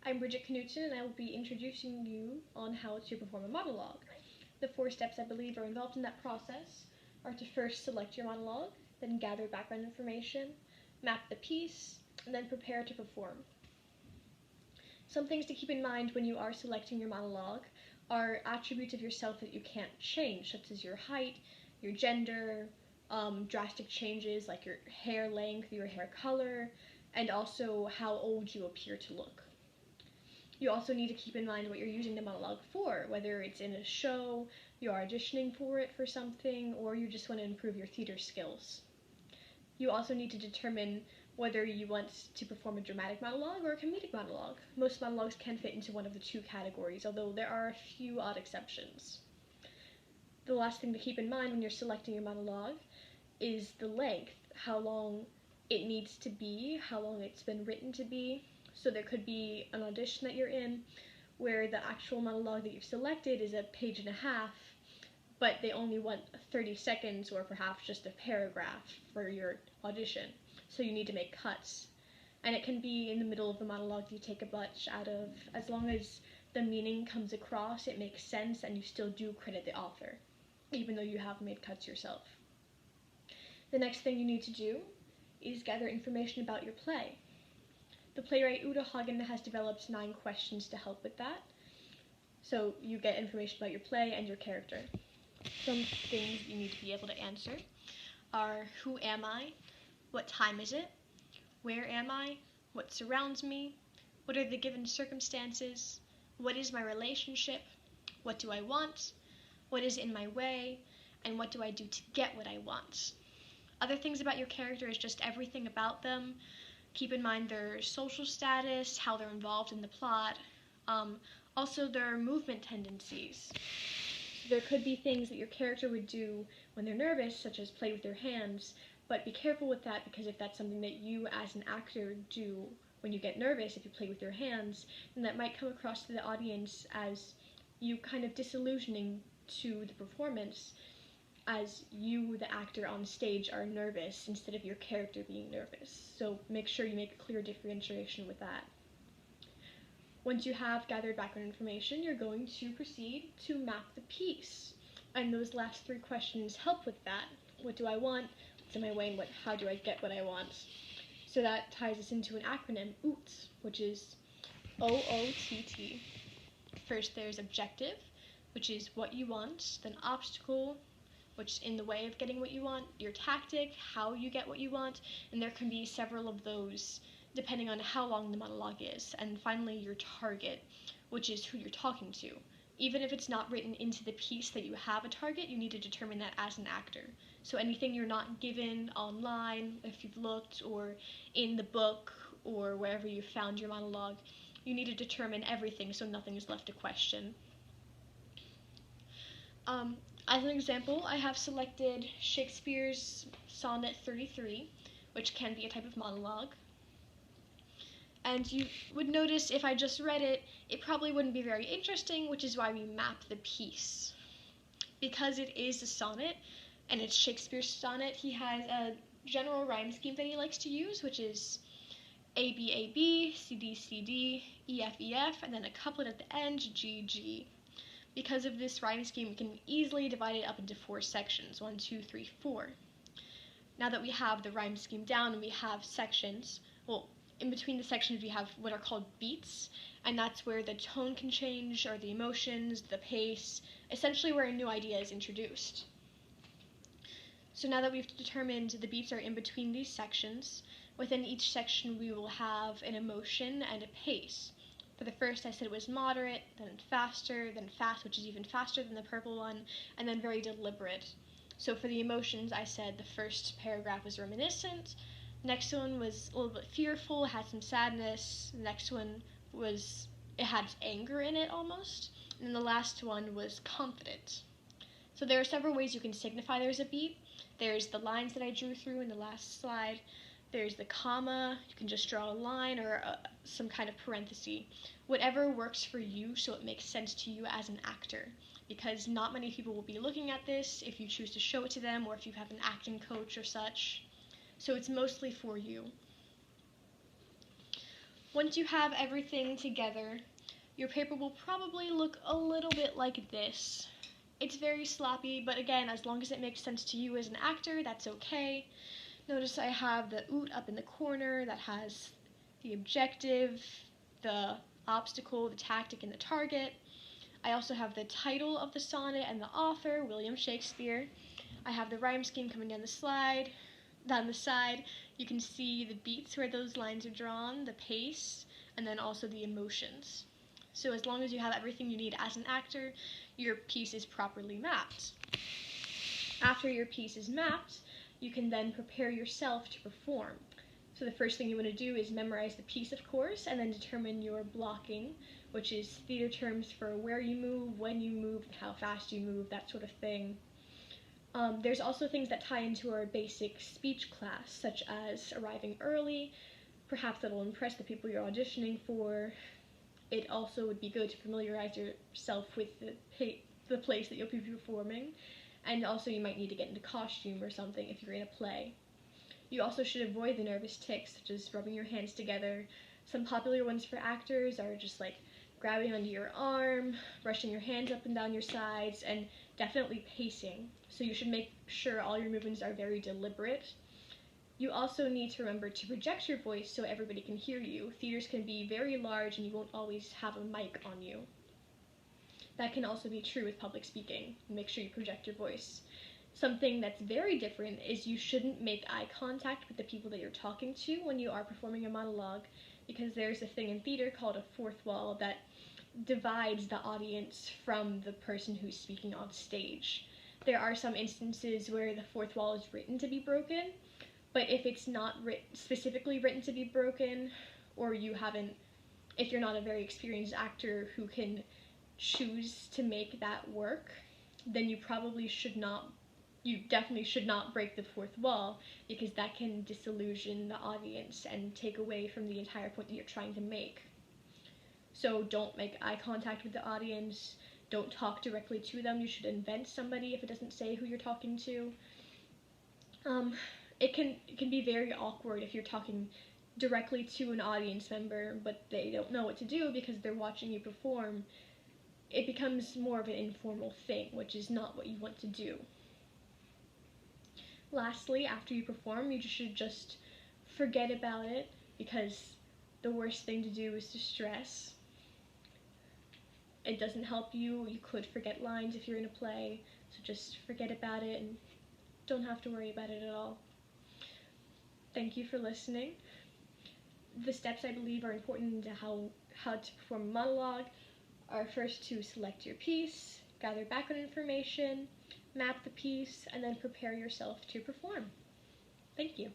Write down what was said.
I'm Bridget Knutson, and I will be introducing you on how to perform a monologue. The 4 steps I believe are involved in that process are to first select your monologue, then gather background information, map the piece, and then prepare to perform. Some things to keep in mind when you are selecting your monologue are attributes of yourself that you can't change, such as your height, your gender, drastic changes like your hair length, your hair color, and also how old you appear to look. You also need to keep in mind what you're using the monologue for, whether it's in a show, you're auditioning for it for something, or you just want to improve your theater skills. You also need to determine whether you want to perform a dramatic monologue or a comedic monologue. Most monologues can fit into one of the 2 categories, although there are a few odd exceptions. The last thing to keep in mind when you're selecting your monologue is the length, how long it needs to be, how long it's been written to be. So there could be an audition that you're in where the actual monologue that you've selected is a page and a half, but they only want 30 seconds or perhaps just a paragraph for your audition. So you need to make cuts. And it can be in the middle of the monologue you take a bunch out of, as long as the meaning comes across, it makes sense, and you still do credit the author, even though you have made cuts yourself. The next thing you need to do is gather information about your play. The playwright Uta Hagen has developed 9 questions to help with that. So you get information about your play and your character. Some things you need to be able to answer are: who am I? What time is it? Where am I? What surrounds me? What are the given circumstances? What is my relationship? What do I want? What is in my way? And what do I do to get what I want? Other things about your character is just everything about them. Keep in mind their social status, how they're involved in the plot, also their movement tendencies. There could be things that your character would do when they're nervous, such as play with their hands, but be careful with that, because if that's something that you as an actor do when you get nervous, if you play with your hands, then that might come across to the audience as you kind of disillusioning to the performance, as you, the actor on stage, are nervous instead of your character being nervous. So make sure you make a clear differentiation with that. Once you have gathered background information, you're going to proceed to map the piece. And those last 3 questions help with that. What do I want? What's in my way? And how do I get what I want? So that ties us into an acronym, OOTT, which is OOTT. First, there's objective, which is what you want, then obstacle, which is in the way of getting what you want, your tactic, how you get what you want, and there can be several of those depending on how long the monologue is. And finally, your target, which is who you're talking to. Even if it's not written into the piece that you have a target, you need to determine that as an actor. So anything you're not given online, if you've looked, or in the book, or wherever you found your monologue, you need to determine everything so nothing is left to question. As an example, I have selected Shakespeare's Sonnet 33, which can be a type of monologue. And you would notice if I just read it, it probably wouldn't be very interesting, which is why we map the piece. Because it is a sonnet, and it's Shakespeare's sonnet, he has a general rhyme scheme that he likes to use, which is A, B, A, B, C, D, C, D, E, F, E, F, and then a couplet at the end, G, G. Because of this rhyme scheme, we can easily divide it up into 4 sections, 1, 2, 3, 4. Now that we have the rhyme scheme down and we have sections, well, in between the sections we have what are called beats, and that's where the tone can change, or the emotions, the pace, essentially where a new idea is introduced. So now that we've determined the beats are in between these sections, within each section we will have an emotion and a pace. For the first, I said it was moderate, then faster, then fast, which is even faster than the purple one, and then very deliberate. So for the emotions, I said the first paragraph was reminiscent, next one was a little bit fearful, had some sadness, the next one was, it had anger in it almost, and then the last one was confident. So there are several ways you can signify there's a beat. There's the lines that I drew through in the last slide. There's the comma, you can just draw a line or some kind of parenthesis. Whatever works for you so it makes sense to you as an actor, because not many people will be looking at this if you choose to show it to them or if you have an acting coach or such. So it's mostly for you. Once you have everything together, your paper will probably look a little bit like this. It's very sloppy, but again, as long as it makes sense to you as an actor, that's okay. Notice I have the oot up in the corner that has the objective, the obstacle, the tactic, and the target. I also have the title of the sonnet and the author, William Shakespeare. I have the rhyme scheme coming down the side. Down the side, you can see the beats where those lines are drawn, the pace, and then also the emotions. So as long as you have everything you need as an actor, your piece is properly mapped. After your piece is mapped, you can then prepare yourself to perform. So the first thing you want to do is memorize the piece, of course, and then determine your blocking, which is theater terms for where you move, when you move, and how fast you move, that sort of thing. There's also things that tie into our basic speech class, such as arriving early. Perhaps that'll impress the people you're auditioning for. It also would be good to familiarize yourself with the place that you'll be performing. And also you might need to get into costume or something if you're in a play. You also should avoid the nervous tics, such as rubbing your hands together. Some popular ones for actors are just like grabbing onto your arm, brushing your hands up and down your sides, and definitely pacing. So you should make sure all your movements are very deliberate. You also need to remember to project your voice so everybody can hear you. Theaters can be very large and you won't always have a mic on you. That can also be true with public speaking. Make sure you project your voice. Something that's very different is you shouldn't make eye contact with the people that you're talking to when you are performing a monologue, because there's a thing in theater called a fourth wall that divides the audience from the person who's speaking on stage. There are some instances where the fourth wall is written to be broken, but if it's not specifically written to be broken, or if you're not a very experienced actor who can choose to make that work, then you definitely should not break the fourth wall, because that can disillusion the audience and take away from the entire point that you're trying to make. So don't make eye contact with the audience, don't talk directly to them. You should invent somebody if it doesn't say who you're talking to. It can be very awkward if you're talking directly to an audience member, but they don't know what to do because they're watching you perform. It becomes more of an informal thing, which is not what you want to do. Lastly, after you perform, you should just forget about it, because the worst thing to do is to stress. It doesn't help you. You could forget lines if you're in a play, so just forget about it and don't have to worry about it at all. Thank you for listening. The steps I believe are important into how to perform a monologue are first to select your piece, gather background information, map the piece, and then prepare yourself to perform. Thank you.